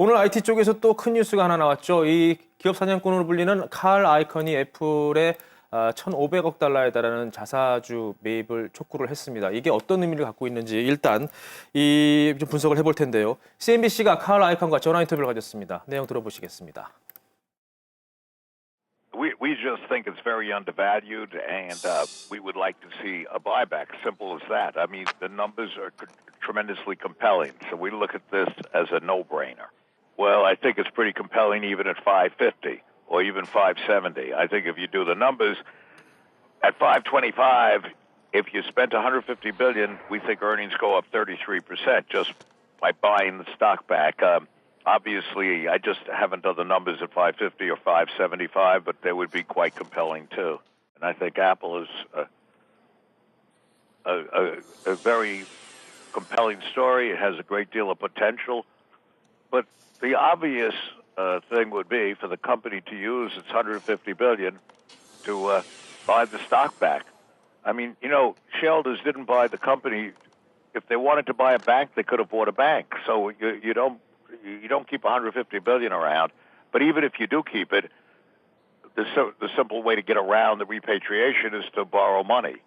오늘 IT 쪽에서 또 큰 뉴스가 하나 나왔죠. 이 기업 사냥꾼으로 불리는 칼 아이컨이 애플에 1,500억 달러에 달하는 자사주 매입을 촉구를 했습니다. 이게 어떤 의미를 갖고 있는지 일단 좀 분석을 해볼 텐데요. CNBC가 칼 아이컨과 전화 인터뷰를 가졌습니다. 내용 들어보시겠습니다. We just think it's very undervalued, and we would like to see a buyback. Simple as that. I mean, the numbers are tremendously compelling, so we look at this as a no-brainer. Well, I think it's pretty compelling even at 550 or even 570. I think if you do the numbers at 525, if you spent 150 billion, we think earnings go up 33% just by buying the stock back. Obviously, I just haven't done the numbers at 550 or 575, but they would be quite compelling too. And I think Apple is a very compelling story. It has a great deal of potential. But the obvious thing would be for the company to use its 150 billion to buy the stock back. I mean, you know, shareholders didn't buy the company. If they wanted to buy a bank, they could have bought a bank. So you don't keep 150 billion around. But even if you do keep it, the simple way to get around the repatriation is to borrow money.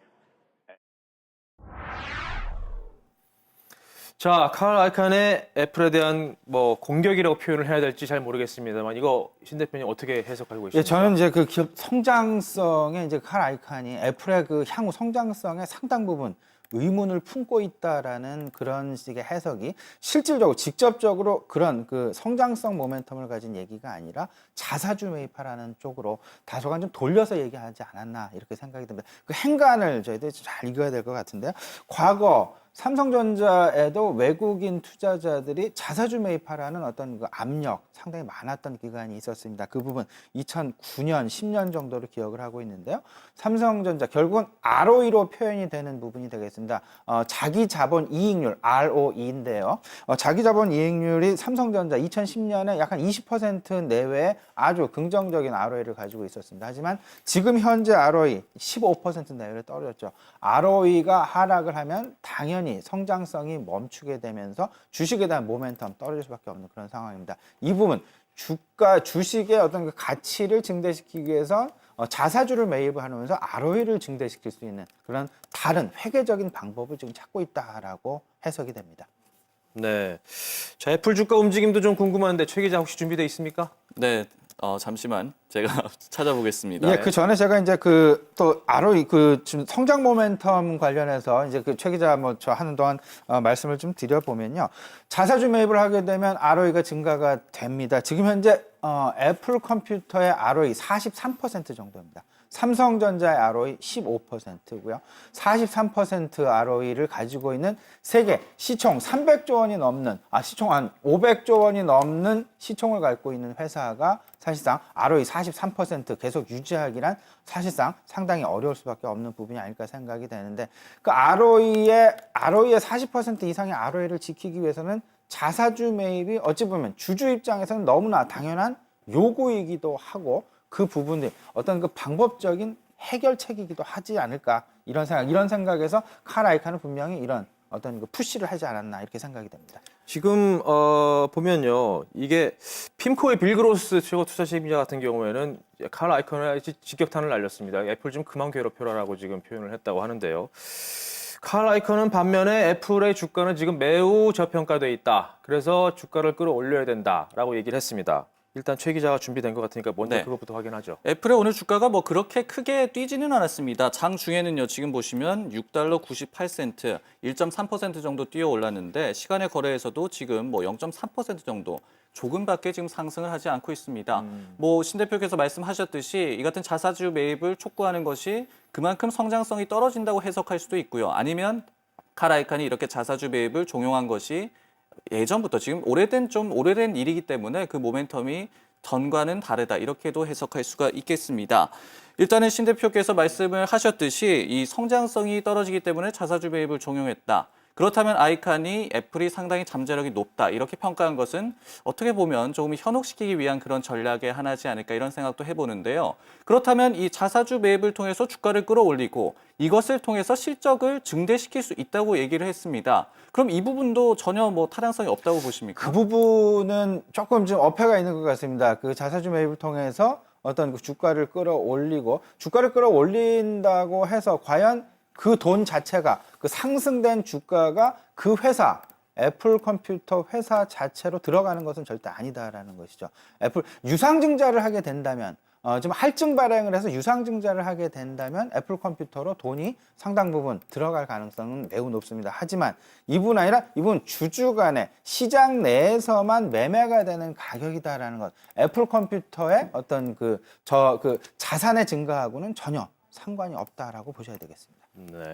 자, 칼 아이컨의 애플에 대한 공격이라고 표현을 해야 될지 잘 모르겠습니다만 이거 신 대표님 어떻게 해석하고 계십니까? 예, 저는 이제 그 기업 성장성에 이제 칼 아이컨이 애플의 그 향후 성장성의 상당 부분 의문을 품고 있다라는 그런 식의 해석이 실질적으로 직접적으로 그런 그 성장성 모멘텀을 가진 얘기가 아니라 자사주 매입하라는 쪽으로 다소간 좀 돌려서 얘기하지 않았나 이렇게 생각이 듭니다. 그 행간을 저희들이 잘 읽어야 될 것 같은데요. 과거 삼성전자에도 외국인 투자자들이 자사주 매입하라는 어떤 그 압력 상당히 많았던 기간이 있었습니다. 그 부분 2009년, 10년 정도로 기억을 하고 있는데요. 삼성전자 결국은 ROE로 표현이 되는 부분이 되겠습니다. 자기 자본 이익률 ROE인데요. 자기 자본 이익률이 삼성전자 2010년에 약 한 20% 내외의 아주 긍정적인 ROE를 가지고 있었습니다. 하지만 지금 현재 ROE 15% 내외로 떨어졌죠. ROE가 하락을 하면 당연히 성장성이 멈추게 되면서 주식에 대한 모멘텀 떨어질 수밖에 없는 그런 상황입니다. 이 부분 주식의 어떤 그 가치를 증대시키기 위해서 자사주를 매입을 하면서 ROE를 증대시킬 수 있는 그런 다른 회계적인 방법을 지금 찾고 있다라고 해석이 됩니다. 네. 자, 애플 주가 움직임도 좀 궁금한데 최 기자 혹시 준비되어 있습니까? 네, 잠시만 제가 찾아보겠습니다. 예, 그 전에 제가 이제 또 ROE 지금 성장 모멘텀 관련해서 이제 최 기자 저 하는 동안 말씀을 좀 드려보면요. 자사주 매입을 하게 되면 ROE가 증가가 됩니다. 지금 현재 애플 컴퓨터의 ROE 43% 정도입니다. 삼성전자의 ROE 15%고요. 43% ROE를 가지고 있는 세계 시총 300조 원이 넘는 시총 한 500조 원이 넘는 시총을 갖고 있는 회사가 사실상 ROE 43% 계속 유지하기란 사실상 상당히 어려울 수밖에 없는 부분이 아닐까 생각이 되는데 그 ROE의 40% 이상의 ROE를 지키기 위해서는 자사주 매입이 어찌 보면 주주 입장에서는 너무나 당연한 요구이기도 하고 그 부분이 어떤 그 방법적인 해결책이기도 하지 않을까 이런 생각에서 칼 아이컨은 분명히 이런 어떤 그 푸시를 하지 않았나 이렇게 생각이 됩니다. 지금 보면요, 이게 핌코의 빌 그로스 최고 투자 책임자 같은 경우에는 칼 아이컨에 직격탄을 날렸습니다. 애플 좀 그만 괴롭혀라라고 지금 표현을 했다고 하는데요. 칼 아이컨은 반면에 애플의 주가는 지금 매우 저평가돼 있다. 그래서 주가를 끌어올려야 된다라고 얘기를 했습니다. 일단 최 기자가 준비된 것 같으니까 먼저 그것부터 확인하죠. 애플의 오늘 주가가 그렇게 크게 뛰지는 않았습니다. 장 중에는요, 지금 보시면 6달러 98센트, 1.3% 정도 뛰어 올랐는데 시간의 거래에서도 지금 0.3% 정도 조금밖에 지금 상승을 하지 않고 있습니다. 신 대표께서 말씀하셨듯이 이 같은 자사주 매입을 촉구하는 것이 그만큼 성장성이 떨어진다고 해석할 수도 있고요. 아니면 칼 아이컨이 이렇게 자사주 매입을 종용한 것이 예전부터 지금 오래된 일이기 때문에 그 모멘텀이 전과는 다르다 이렇게도 해석할 수가 있겠습니다. 일단은 신 대표께서 말씀을 하셨듯이 이 성장성이 떨어지기 때문에 자사주 매입을 종용했다. 그렇다면 아이칸이 애플이 상당히 잠재력이 높다 이렇게 평가한 것은 어떻게 보면 조금 현혹시키기 위한 그런 전략의 하나지 않을까 이런 생각도 해보는데요. 그렇다면 이 자사주 매입을 통해서 주가를 끌어올리고 이것을 통해서 실적을 증대시킬 수 있다고 얘기를 했습니다. 그럼 이 부분도 전혀 뭐 타당성이 없다고 보십니까? 그 부분은 조금 좀 어폐가 있는 것 같습니다. 그 자사주 매입을 통해서 어떤 그 주가를 끌어올리고 주가를 끌어올린다고 해서 과연 그 돈 자체가 그 상승된 주가가 그 회사 애플 컴퓨터 회사 자체로 들어가는 것은 절대 아니다라는 것이죠. 애플 유상증자를 하게 된다면 좀 할증 발행을 해서 유상증자를 하게 된다면 애플 컴퓨터로 돈이 상당 부분 들어갈 가능성은 매우 높습니다. 하지만 이분 아니라 이분 주주간에 시장 내에서만 매매가 되는 가격이다라는 것. 애플 컴퓨터의 어떤 그 자산의 증가하고는 전혀 상관이 없다라고 보셔야 되겠습니다. 네.